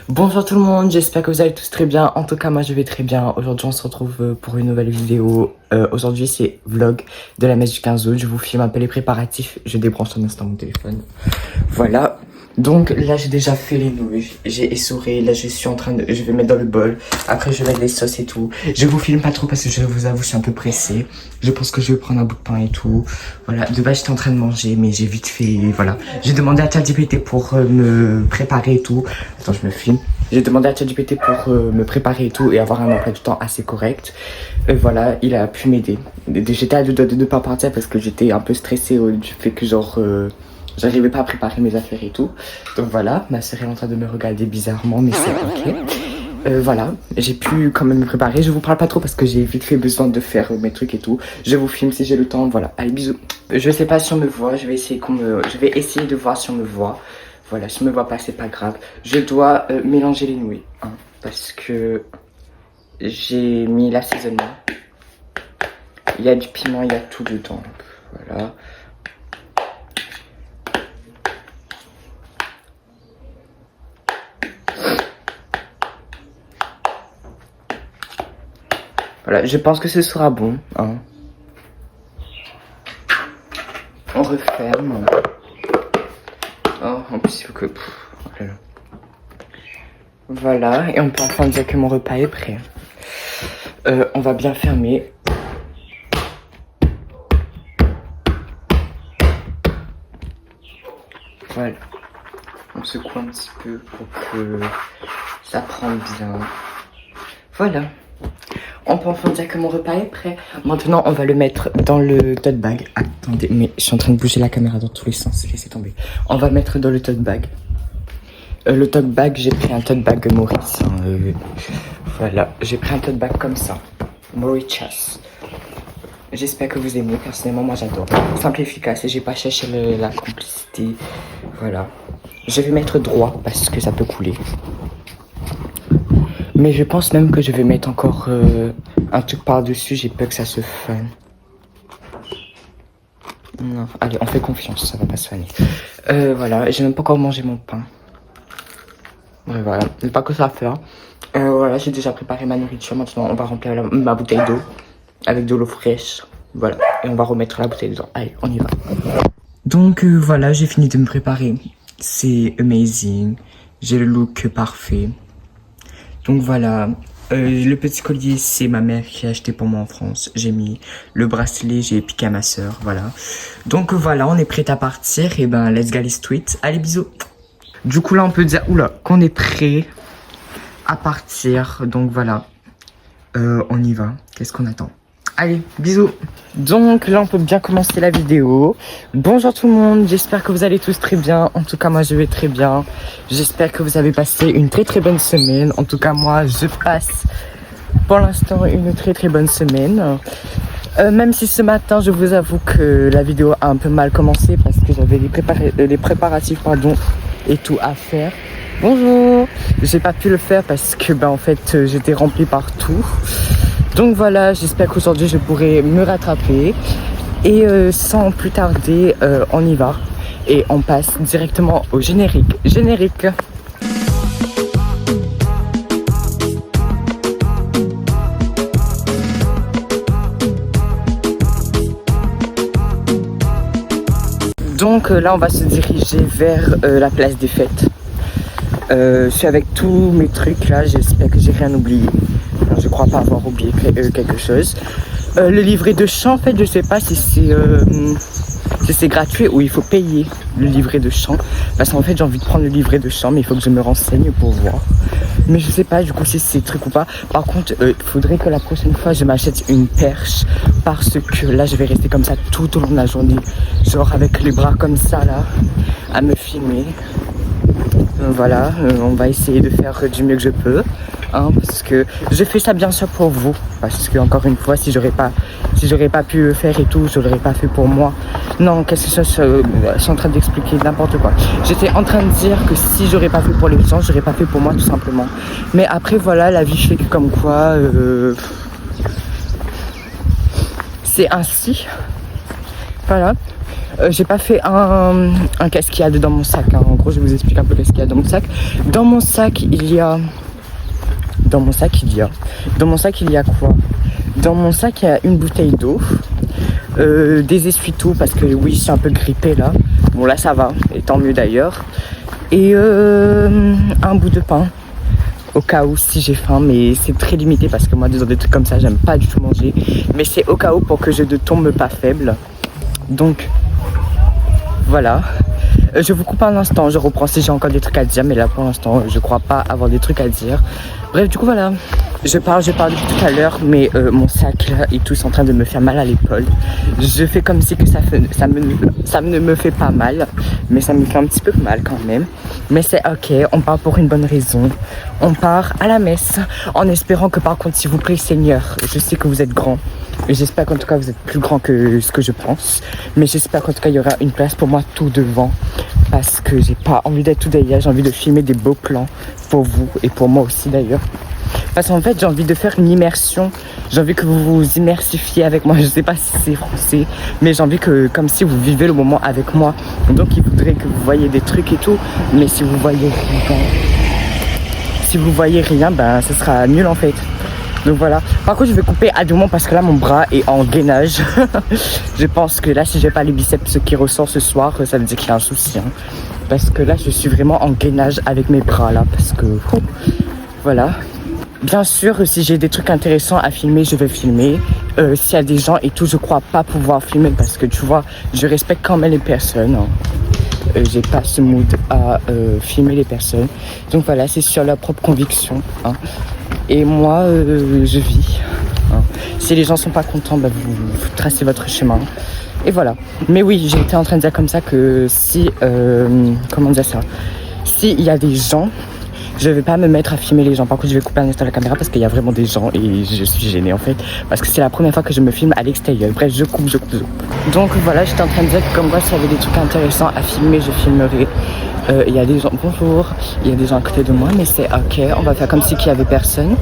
Bonjour tout le monde, j'espère que vous allez tous très bien. En tout cas, moi je vais très bien. Aujourd'hui, on se retrouve pour une nouvelle vidéo. Aujourd'hui, c'est vlog de la messe du 15 août. Je vous filme un peu les préparatifs. Je débranche un instant mon téléphone. Voilà. Donc là, j'ai déjà fait les nouilles. J'ai essoré. Là, je suis en train de... Je vais mettre dans le bol. Après, je vais mettre les sauces et tout. Je vous filme pas trop parce que je vous avoue, je suis un peu pressée. Je pense que je vais prendre un bout de pain et tout. Voilà. De base, j'étais en train de manger, mais j'ai vite fait... Voilà. J'ai demandé à ChatGPT pour me préparer et tout. Attends, je me filme. J'ai demandé à ChatGPT pour me préparer et tout et avoir un emploi du temps assez correct. Voilà, il a pu m'aider. J'étais à deux doigts de ne pas partir parce que j'étais un peu stressée du fait que genre... j'arrivais pas à préparer mes affaires et tout. Donc voilà, ma soeur est en train de me regarder bizarrement, mais c'est ok. Voilà, j'ai pu quand même me préparer. Je vous parle pas trop parce que j'ai vite fait besoin de faire mes trucs et tout. Je vous filme si j'ai le temps. Voilà, allez bisous. Je sais pas si on me voit, je vais essayer de voir si on me voit. Voilà, si on me voit pas, c'est pas grave. Je dois mélanger les nouilles, hein, parce que j'ai mis l'assaisonnement. Il y a du piment, il y a tout dedans. Voilà. Voilà, je pense que ce sera bon, hein. On referme. Oh, en plus il faut que... voilà. Voilà, et on peut enfin dire que mon repas est prêt. On va bien fermer. Voilà. On secoue un petit peu pour que ça prenne bien. Voilà. On peut enfin dire que mon repas est prêt. Maintenant, on va le mettre dans le tote bag. Attendez, mais je suis en train de bouger la caméra dans tous les sens. Laissez tomber. On va mettre dans le tote bag. Le tote bag, j'ai pris un tote bag Maurice. Voilà, j'ai pris un tote bag comme ça. Mauritius. J'espère que vous aimez. Personnellement, moi j'adore. Simple et efficace. Et j'ai pas cherché la complicité. Voilà. Je vais mettre droit parce que ça peut couler. Mais je pense même que je vais mettre encore un truc par-dessus. J'ai peur que ça se fane. Non, allez, on fait confiance, ça va pas se faner. Voilà, j'ai même pas encore mangé mon pain. Ouais, voilà, c'est pas que ça à faire. Voilà, j'ai déjà préparé ma nourriture. Maintenant, on va remplir ma bouteille d'eau avec de l'eau fraîche. Voilà, et on va remettre la bouteille dedans. Allez, on y va. Donc voilà, j'ai fini de me préparer. C'est amazing. J'ai le look parfait. Donc voilà, le petit collier, c'est ma mère qui a acheté pour moi en France. J'ai mis le bracelet, j'ai piqué à ma soeur, voilà. Donc voilà, on est prêt à partir. Et ben, let's go les tweets. Allez, bisous. Du coup, là, on peut dire, oula, qu'on est prêt à partir. Donc voilà, on y va. Qu'est-ce qu'on attend? Allez, bisous. Donc là, on peut bien commencer la vidéo. Bonjour tout le monde, j'espère que vous allez tous très bien. En tout cas, moi, je vais très bien. J'espère que vous avez passé une très très bonne semaine. En tout cas, moi, je passe pour l'instant une très très bonne semaine. Même si ce matin, je vous avoue que la vidéo a un peu mal commencé parce que j'avais les préparatifs et tout à faire. Bonjour. J'ai pas pu le faire parce que, en fait, j'étais remplie partout. Donc voilà, j'espère qu'aujourd'hui je pourrai me rattraper. Et sans plus tarder, on y va. Et on passe directement au générique. Générique. Donc là, on va se diriger vers la place des fêtes. Je suis avec tous mes trucs là, j'espère que j'ai rien oublié. Je crois pas avoir oublié quelque chose. Le livret de chant, en fait, je sais pas si c'est gratuit ou il faut payer le livret de chant. Parce qu'en fait, j'ai envie de prendre le livret de chant, mais il faut que je me renseigne pour voir. Mais je sais pas du coup si c'est truc ou pas. Par contre, il faudrait que la prochaine fois, je m'achète une perche. Parce que là, je vais rester comme ça tout au long de la journée. Genre avec les bras comme ça, là, à me filmer. Voilà, on va essayer de faire du mieux que je peux, hein, parce que je fais ça bien sûr pour vous, parce que encore une fois, si j'aurais pas pu le faire et tout, je l'aurais pas fait pour moi. Non, qu'est-ce que je suis en train d'expliquer n'importe quoi. J'étais en train de dire que si j'aurais pas fait pour les gens, j'aurais pas fait pour moi tout simplement. Mais après voilà, la vie fait que comme quoi, c'est ainsi. Voilà. J'ai pas fait un qu'est-ce qu'il y a dans mon sac. Hein. En gros, je vous explique un peu qu'est-ce qu'il y a dans mon sac. Dans mon sac, il y a quoi? Dans mon sac, il y a une bouteille d'eau, des essuie-tout parce que oui, je suis un peu grippée là. Bon là, ça va, et tant mieux d'ailleurs. Et un bout de pain. Au cas où si j'ai faim, mais c'est très limité parce que moi dans des trucs comme ça j'aime pas du tout manger, mais c'est au cas où pour que je ne tombe pas faible. Donc voilà, je vous coupe un instant, je reprends si j'ai encore des trucs à dire, mais là pour l'instant je crois pas avoir des trucs à dire. Bref, du coup voilà, je parle depuis tout à l'heure, mais mon sac là est tous en train de me faire mal à l'épaule. Je fais comme si que ça ne me fait pas mal, mais ça me fait un petit peu mal quand même. Mais c'est ok, on part pour une bonne raison. On part à la messe, en espérant que par contre, s'il vous plaît, Seigneur, je sais que vous êtes grand. Et j'espère qu'en tout cas, vous êtes plus grand que ce que je pense. Mais j'espère qu'en tout cas, il y aura une place pour moi tout devant. Parce que j'ai pas envie d'être tout derrière, j'ai envie de filmer des beaux plans pour vous et pour moi aussi d'ailleurs. Parce qu'en fait, j'ai envie de faire une immersion. J'ai envie que vous vous immersifiez avec moi. Je sais pas si c'est français, mais j'ai envie que, comme si vous vivez le moment avec moi. Donc, il faudrait que vous voyez des trucs et tout. Mais si vous voyez rien, ben, ce sera nul en fait. Donc voilà. Par contre, je vais couper à deux moments parce que là, mon bras est en gainage. Je pense que là, si j'ai pas les biceps qui ressortent ce soir, ça veut dire qu'il y a un souci. Hein. Parce que là, je suis vraiment en gainage avec mes bras là. Parce que, voilà. Bien sûr, si j'ai des trucs intéressants à filmer, je vais filmer. S'il y a des gens et tout, je crois pas pouvoir filmer parce que tu vois, je respecte quand même les personnes. Hein. J'ai pas ce mood à filmer les personnes. Donc voilà, c'est sur leur propre conviction. Hein. Et moi, je vis. Hein. Si les gens sont pas contents, bah, vous tracez votre chemin. Et voilà. Mais oui, j'étais en train de dire comme ça que si... comment dire ça? S'il y a des gens... Je vais pas me mettre à filmer les gens. Par contre, je vais couper un instant la caméra parce qu'il y a vraiment des gens et je suis gênée en fait. Parce que c'est la première fois que je me filme à l'extérieur. Bref, je coupe. Donc voilà, j'étais en train de dire que comme moi, s'il y avait des trucs intéressants à filmer, je filmerai. Il y a des gens, bonjour, il y a des gens à côté de moi, mais c'est ok. On va faire comme si qu'il y avait personne.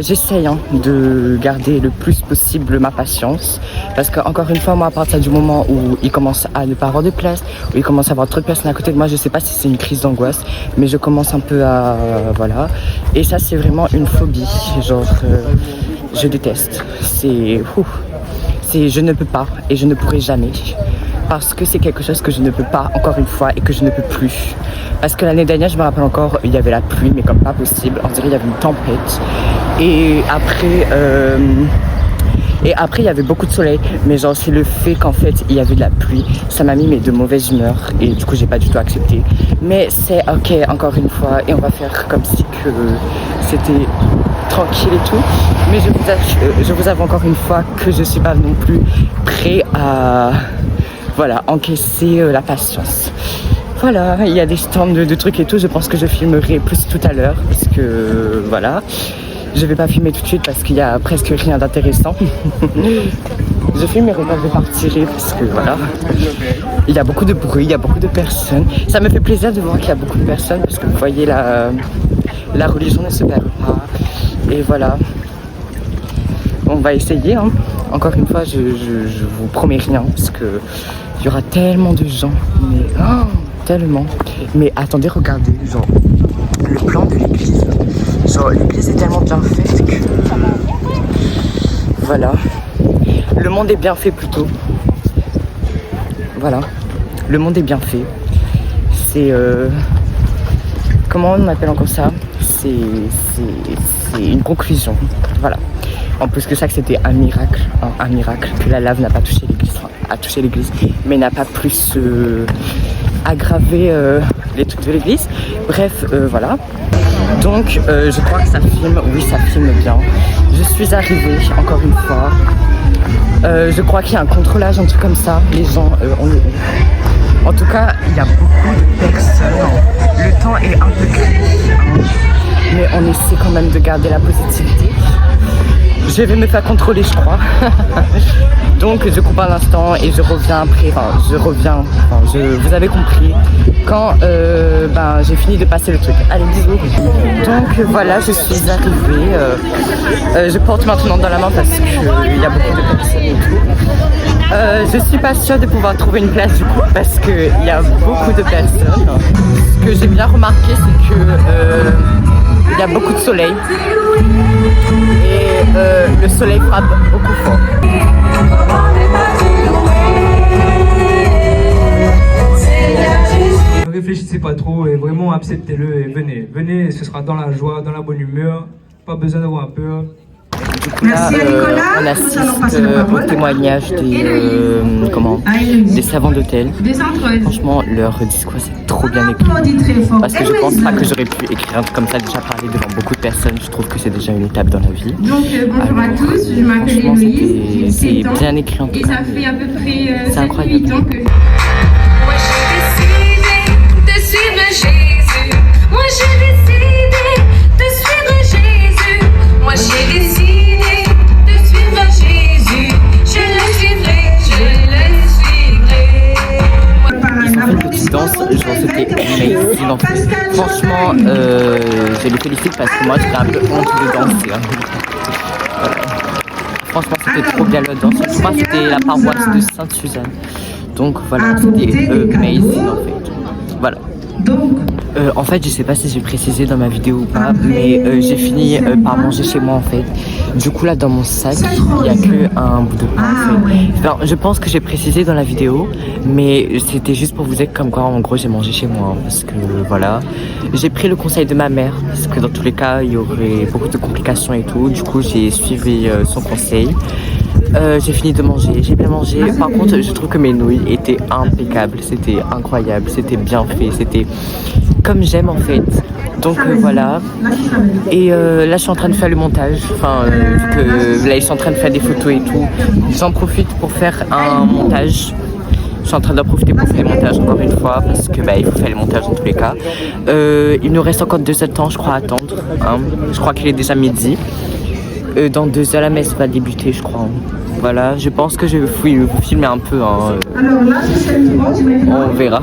J'essaye de garder le plus possible ma patience. Parce que encore une fois, moi, à partir du moment où il commence à ne pas avoir de place, où il commence à avoir trop de personnes à côté de moi, je sais pas si c'est une crise d'angoisse, mais je commence un peu à... voilà. Et ça, c'est vraiment une phobie. Genre, je déteste. Je ne peux pas et je ne pourrai jamais. Parce que c'est quelque chose que je ne peux pas, encore une fois, et que je ne peux plus. Parce que l'année dernière, je me rappelle encore, il y avait la pluie, mais comme pas possible. On dirait qu'il y avait une tempête. Et après, il y avait beaucoup de soleil. Mais genre, c'est le fait qu'en fait, il y avait de la pluie. Ça m'a mis de mauvaise humeur. Et du coup, j'ai pas du tout accepté. Mais c'est ok, encore une fois. Et on va faire comme si que c'était tranquille et tout. Mais je vous avoue encore une fois que je suis pas non plus prêt à... Voilà, encaisser la patience. Voilà, il y a des stands de trucs et tout. Je pense que je filmerai plus tout à l'heure. Parce que, voilà. Je vais pas filmer tout de suite parce qu'il y a presque rien d'intéressant. Je filmerai quand je partirai parce que, voilà. Il y a beaucoup de bruit, il y a beaucoup de personnes. Ça me fait plaisir de voir qu'il y a beaucoup de personnes. Parce que vous voyez, la religion ne se perd pas. Et voilà. On va essayer, hein. Encore une fois, je vous promets rien parce que il y aura tellement de gens, mais tellement. Mais attendez, regardez, genre le plan de l'église. Genre l'église est tellement bien faite que voilà. Le monde est bien fait plutôt. Voilà, le monde est bien fait. C'est comment on appelle encore ça? C'est une conclusion. Voilà. En plus que ça, que c'était un miracle que la lave n'a pas touché l'église, a touché l'église, mais n'a pas plus aggravé les trucs de l'église. Bref, voilà. Donc, je crois que ça filme, oui, ça filme bien. Je suis arrivée, encore une fois. Je crois qu'il y a un contrôlage, un truc comme ça. Les gens, on est où? En tout cas, il y a beaucoup de personnes. Le temps est un peu gris, hein, mais on essaie quand même de garder la positivité. Je vais me faire contrôler, je crois. Donc je coupe un instant et je reviens après, vous avez compris, quand j'ai fini de passer le truc. Allez, bisous. Donc voilà, je suis arrivée, je porte maintenant dans la main parce qu'il y a beaucoup de personnes et tout. Je suis pas sûre de pouvoir trouver une place du coup parce qu'il y a beaucoup de personnes. Ce que j'ai bien remarqué, c'est que il y a beaucoup de soleil et le soleil frappe beaucoup fort. Ne réfléchissez pas trop et vraiment acceptez-le et venez. Venez, ce sera dans la joie, dans la bonne humeur, pas besoin d'avoir peur. Du coup là, on assiste au témoignage des savants d'hôtel. Franchement, leur discours c'est trop bien écrit. Parce que je pense pas que j'aurais pu écrire un truc comme ça, déjà parler devant beaucoup de personnes. Je trouve que c'est déjà une étape dans la vie. Donc bonjour à tous, je m'appelle Héloïse, c'est bien écrit en tout cas. Et ça fait à peu près 7-8 ans que... Moi j'ai décidé de suivre Jésus. Moi j'ai décidé de suivre Jésus. Moi j'ai décidé de suivre Jésus. Je le suivrai, je le suivrai. Ils ont fait une petite danse, genre c'était amazing en fait. Franchement, je les félicite parce que moi j'étais un peu honte de danser. Hein. Voilà. Franchement c'était trop bien la danse. Je crois que c'était la paroisse de Sainte-Suzanne. Donc voilà, c'était amazing en fait. Voilà. En fait, je sais pas si j'ai précisé dans ma vidéo ou pas, mais j'ai fini par manger chez moi en fait. Du coup là dans mon sac, il n'y a que un bout de pain en fait. Alors, je pense que j'ai précisé dans la vidéo, mais c'était juste pour vous dire comme quoi en gros j'ai mangé chez moi. Hein, parce que voilà, j'ai pris le conseil de ma mère, parce que dans tous les cas il y aurait beaucoup de complications et tout. Du coup j'ai suivi son conseil. J'ai fini de manger, j'ai bien mangé. Par contre, je trouve que mes nouilles étaient impeccables, c'était incroyable, c'était bien fait, c'était comme j'aime en fait. Donc voilà. Et là, je suis en train de faire le montage. Enfin, vu que là, ils sont en train de faire des photos et tout. J'en profite pour faire un montage. Je suis en train d'en profiter pour faire le montage encore une fois parce que il faut faire le montage dans tous les cas. Il nous reste encore 2 heures de temps, je crois, à attendre. Hein. Je crois qu'il est déjà midi. Dans 2 heures, la messe va débuter, je crois. Voilà, je pense que je vais vous filmer un peu. Hein. On verra.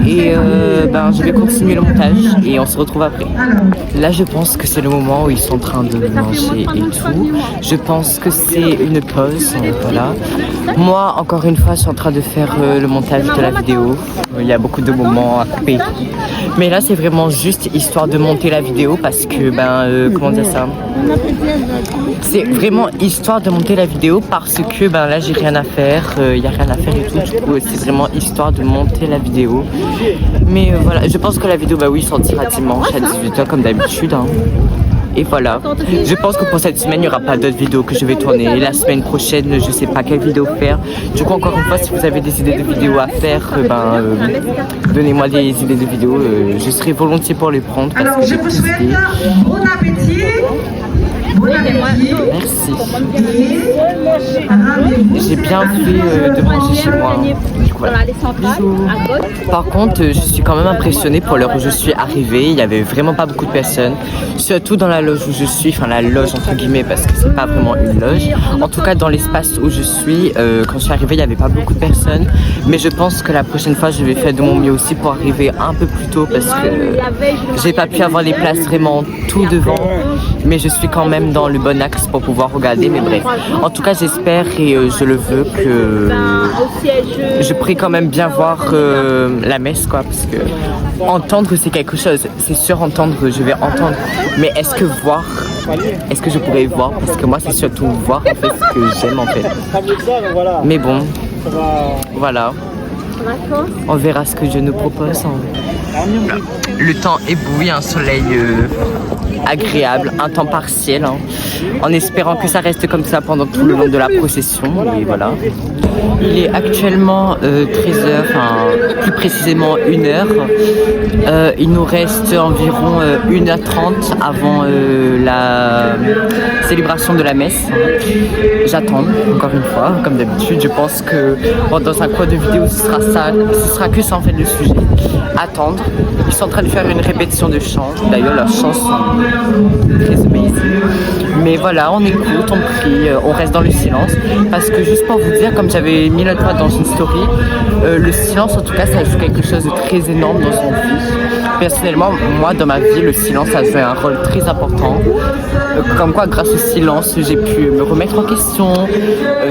Et je vais continuer le montage et on se retrouve après. Là, je pense que c'est le moment où ils sont en train de manger et tout. Je pense que c'est une pause. Voilà. Moi, encore une fois, je suis en train de faire le montage de la vidéo. Il y a beaucoup de moments à couper. Mais là, c'est vraiment juste histoire de monter la vidéo parce que, comment dire ça ? C'est vraiment histoire de monter la vidéo parce que là, j'ai rien à faire. Il n'y a rien à faire et tout. Du coup, c'est vraiment histoire de monter la vidéo. Mais voilà, je pense que la vidéo, sortira dimanche à 18h comme d'habitude. Hein. Et voilà, je pense que pour cette semaine, il n'y aura pas d'autres vidéos que je vais tourner. La semaine prochaine, je sais pas quelle vidéo faire. Du coup, encore une fois, si vous avez des idées de vidéos à faire, donnez-moi des idées de vidéos. Je serai volontiers pour les prendre. Parce que je vous souhaite bon appétit. Merci. J'ai bien fait de manger chez moi. Du coup, voilà. Bisous. Par contre, je suis quand même impressionnée pour l'heure où je suis arrivée. Il n'y avait vraiment pas beaucoup de personnes. Surtout dans la loge où je suis, enfin la loge entre guillemets parce que c'est pas vraiment une loge. En tout cas dans l'espace où je suis, quand je suis arrivée, il n'y avait pas beaucoup de personnes. Mais je pense que la prochaine fois, je vais faire de mon mieux aussi pour arriver un peu plus tôt parce que j'ai pas pu avoir les places vraiment tout devant. Mais je suis quand même dans le bon axe pour pouvoir regarder, mais bref. En tout cas, j'espère et je le veux que je prie quand même bien voir la messe, quoi, parce que entendre c'est quelque chose. C'est sûr, entendre, je vais entendre. Mais est-ce que voir, est-ce que je pourrais voir? Parce que moi, c'est surtout voir en fait ce que j'aime en fait. Mais bon, voilà. On verra ce que Dieu nous propose. Le temps est beau, il y a un soleil agréable, un temps partiel, hein, en espérant que ça reste comme ça pendant tout le long de la procession. Et voilà. Il est actuellement 13h, enfin plus précisément 1h. Il nous reste environ 1h30 avant la célébration de la messe. J'attends, encore une fois, comme d'habitude. Je pense que dans un coin de vidéo, ce sera que ça en fait le sujet. attendre. Ils sont en train de faire une répétition de chant. D'ailleurs, leurs chants sont très amazing. Mais voilà, on écoute, on prie, on reste dans le silence. Parce que juste pour vous dire, comme j'avais mis l'autre fois dans une story, le silence, en tout cas, ça joue quelque chose de très énorme dans son vie. Personnellement, moi, dans ma vie, le silence a joué un rôle très important. Comme quoi, grâce au silence, j'ai pu me remettre en question,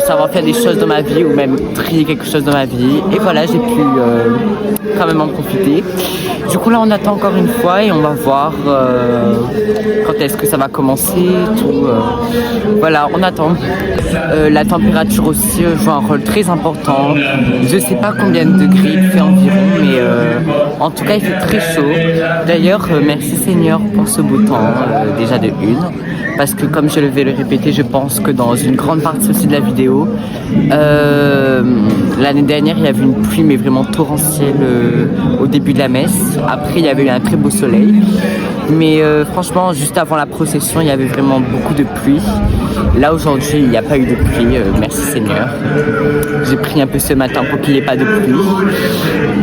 savoir faire des choses dans ma vie ou même trier quelque chose dans ma vie. Et voilà, j'ai pu quand même en profiter. Du coup, là, on attend encore une fois et on va voir quand est-ce que ça va commencer. Tout, voilà, on attend. La température aussi joue un rôle très important. Je sais pas combien de degrés il fait environ, mais en tout cas, il fait très chaud. D'ailleurs, merci Seigneur pour ce beau temps, déjà de une. Parce que comme je vais le répéter, je pense que dans une grande partie aussi de la vidéo, l'année dernière, il y avait une pluie, mais vraiment torrentielle au début de la messe. Après, il y avait eu un très beau soleil. Mais franchement, juste avant la procession, il y avait vraiment beaucoup de pluie. Là, aujourd'hui, il n'y a pas eu de pluie. Merci Seigneur. J'ai prié un peu ce matin pour qu'il n'y ait pas de pluie.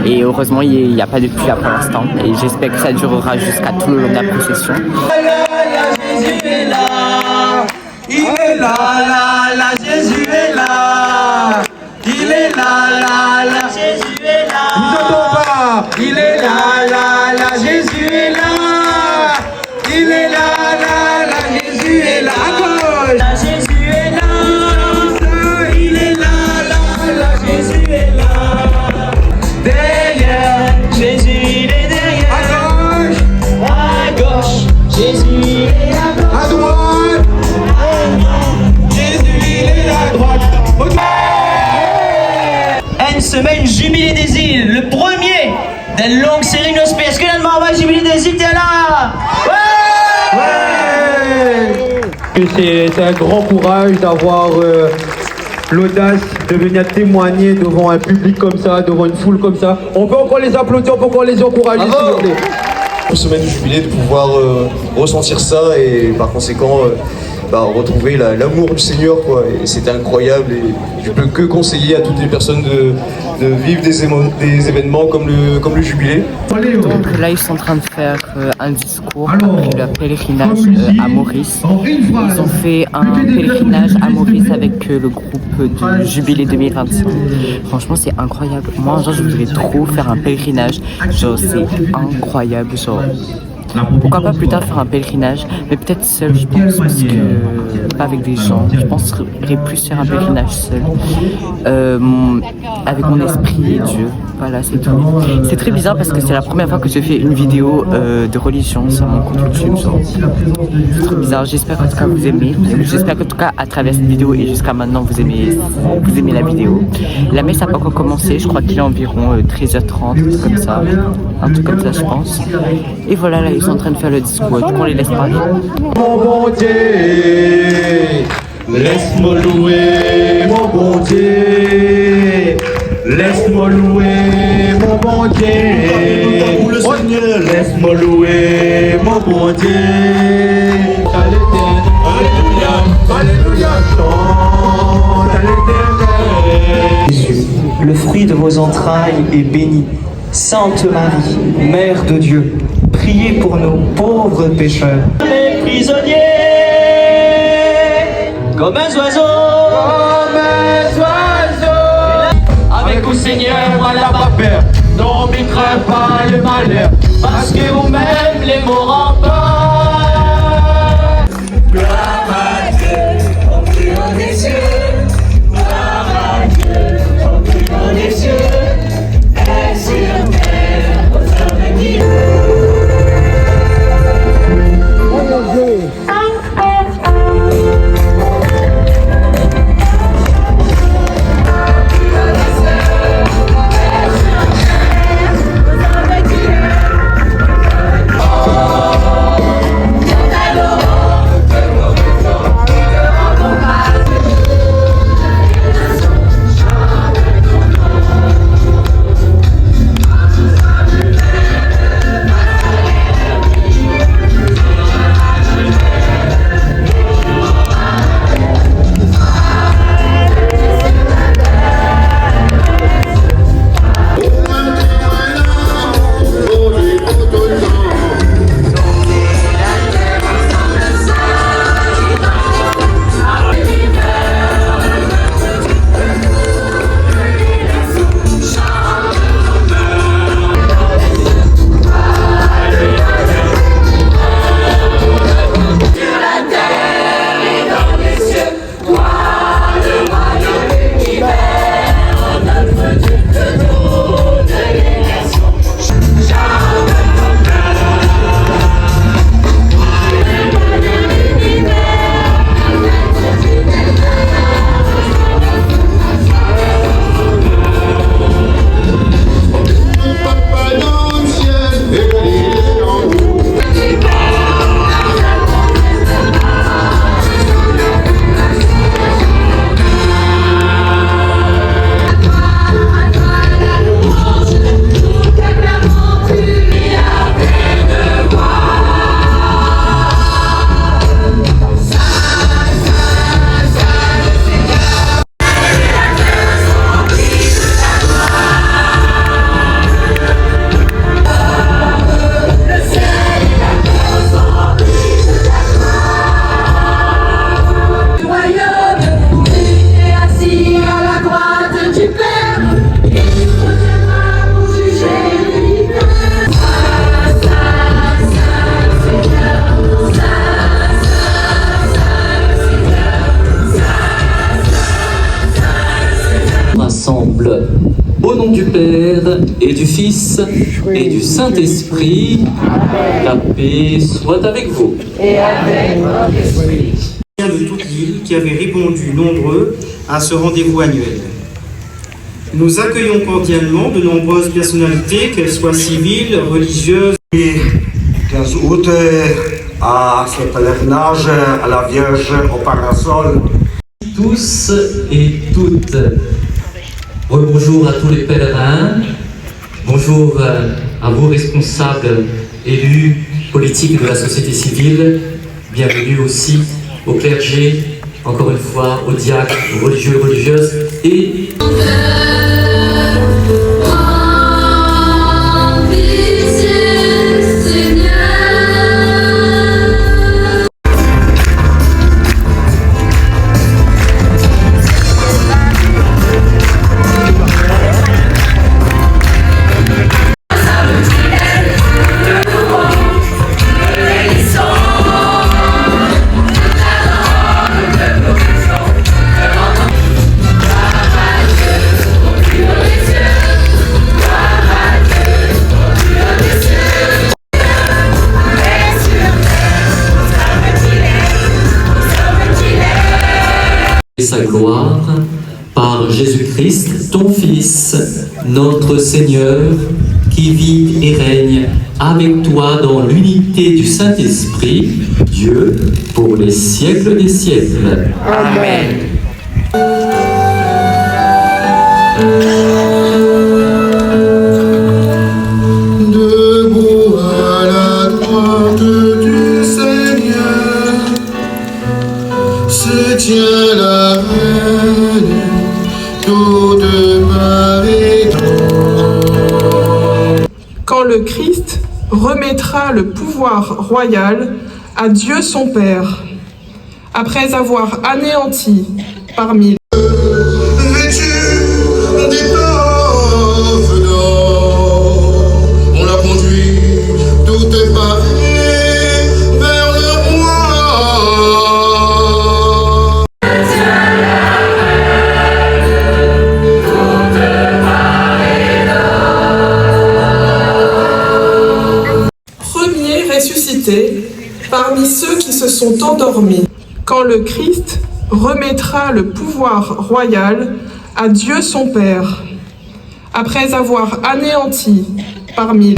Et heureusement, il n'y a pas de pluie là pour l'instant. Et j'espère que ça durera jusqu'à tout le long de la procession. Jésus est là, il est là, Jésus est là, il est là, Jésus est là. Nous n'entendons pas, il est là, Jésus est là, il est là, Jésus est là. Jésus est là, il est là, Jésus est là. Derrière, Jésus il est derrière. À gauche, Jésus il est à droite. Jésus il est à droite. Une semaine Jubilé des îles, le premier d'une longue série Nosper. Est-ce que la demande Jubilé des îles t'es là? Ouais. C'est un grand courage d'avoir l'audace de venir témoigner devant un public comme ça, devant une foule comme ça. On peut encore les applaudir, on peut encore les encourager. S'il vous plaît. Une semaine de jubilé, de pouvoir ressentir ça et par conséquent retrouver l'amour du Seigneur, quoi. Et c'était incroyable et je peux que conseiller à toutes les personnes de vivre des événements comme le jubilé. Donc là, ils sont en train de faire un discours après le pèlerinage à Maurice. Ils ont fait un pèlerinage à Maurice avec le groupe du Jubilé 2025. Franchement, c'est incroyable. Moi, genre, je voudrais trop faire un pèlerinage. Genre, c'est incroyable. Genre, pourquoi pas plus tard faire un pèlerinage, mais peut-être seul, je pense, parce que pas avec des gens. Je pense que j'aurais plus faire un pèlerinage seul, avec mon esprit et Dieu. Voilà, c'est tout. C'est très bizarre parce que c'est la première fois que je fais une vidéo de religion sur mon compte YouTube. C'est trop bizarre. J'espère qu'en tout cas vous aimez. J'espère qu'en tout cas à travers cette vidéo et jusqu'à maintenant vous aimez la vidéo. La messe n'a pas encore commencé. Je crois qu'il est environ 13h30, un truc comme ça. Un truc comme ça, je pense. Et voilà, là ils sont en train de faire le discours. Du coup, on les laisse parler. Mon bon Dieu, laisse-moi louer mon bon Dieu. Laisse-moi louer mon bon Dieu. Laisse-moi louer mon bon Dieu. Alléluia, alléluia, chante à l'Éternel. Jésus, le fruit de vos entrailles est béni. Sainte Marie, Mère de Dieu, priez pour nous pauvres pécheurs. Les prisonniers, comme un oiseau. Avec vous Seigneur, on n'a pas peur, non, mais crains pas le malheur, parce que vous-même les mots remportent. Gloire à Dieu, au plus haut des cieux, gloire à Dieu, au plus haut des cieux, et sur terre, aux hommes qui Au nom du Père et du Fils et du Saint-Esprit, la paix soit avec vous. De toute l'île qui avaient répondu nombreux à ce rendez-vous annuel. Nous accueillons cordialement de nombreuses personnalités, qu'elles soient civiles, religieuses. 15 août à ce pèlerinage à la Vierge au parasol. Tous et toutes, bonjour à tous les pèlerins, bonjour à vos responsables élus politiques de la société civile, bienvenue aussi au clergé, encore une fois aux diacres, aux religieux et religieuses et sa gloire par Jésus-Christ, ton Fils, notre Seigneur, qui vit et règne avec toi dans l'unité du Saint-Esprit, Dieu, pour les siècles des siècles. Amen. Debout à la droite du Seigneur se tient la reine, toute part et d'autre. Quand le Christ remettra le pouvoir royal à Dieu son Père, après avoir anéanti parmi Vêtu d'étoffes d'or, on l'a conduit toute parée vers le roi. premier ressuscité parmi ceux qui se sont endormis. Quand le Christ remettra le pouvoir royal à Dieu son Père, après avoir anéanti parmi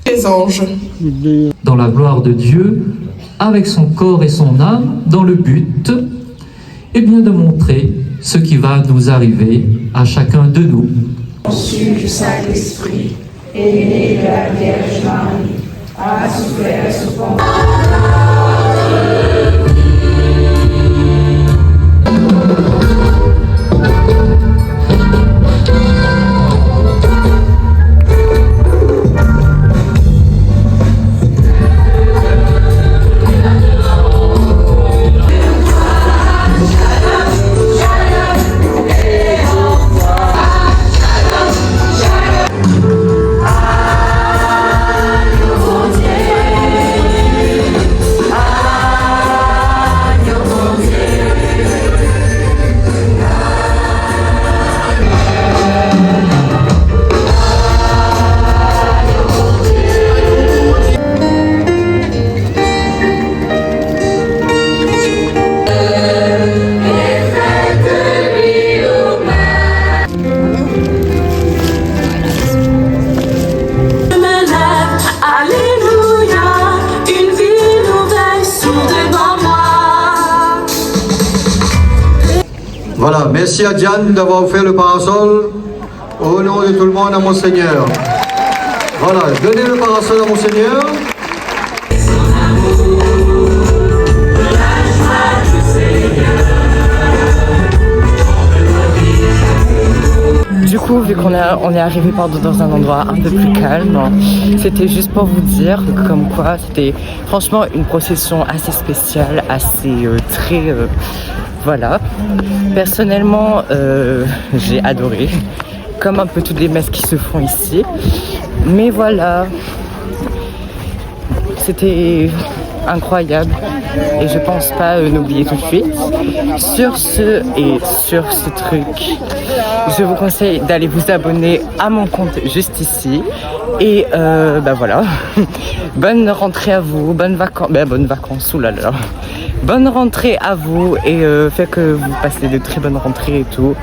les anges. dans la gloire de Dieu, avec son corps et son âme, dans le but eh bien, de montrer ce qui va nous arriver à chacun de nous. Conçu du Saint-Esprit et né de la Vierge Marie, a souffert sous Ponce. Voilà, merci à Diane d'avoir offert le parasol. Au nom de tout le monde, à Monseigneur. Voilà, donnez le parasol à Monseigneur. Du coup, vu qu'on est arrivé dans un endroit un peu plus calme, c'était juste pour vous dire comme quoi c'était franchement une procession assez spéciale, assez très... voilà. Personnellement, j'ai adoré, comme un peu toutes les messes qui se font ici. Mais voilà, c'était incroyable et je pense pas l'oublier tout de suite. Sur ce et sur ce truc, je vous conseille d'aller vous abonner à mon compte juste ici. Et bah voilà, bonne rentrée à vous, bonnes vacances, oulala. Bonne rentrée à vous et fait que vous passez de très bonnes rentrées et tout.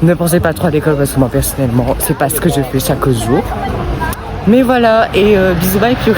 Ne pensez pas trop à l'école parce que moi personnellement, c'est pas ce que je fais chaque jour. Mais voilà, et bisous, bye, puis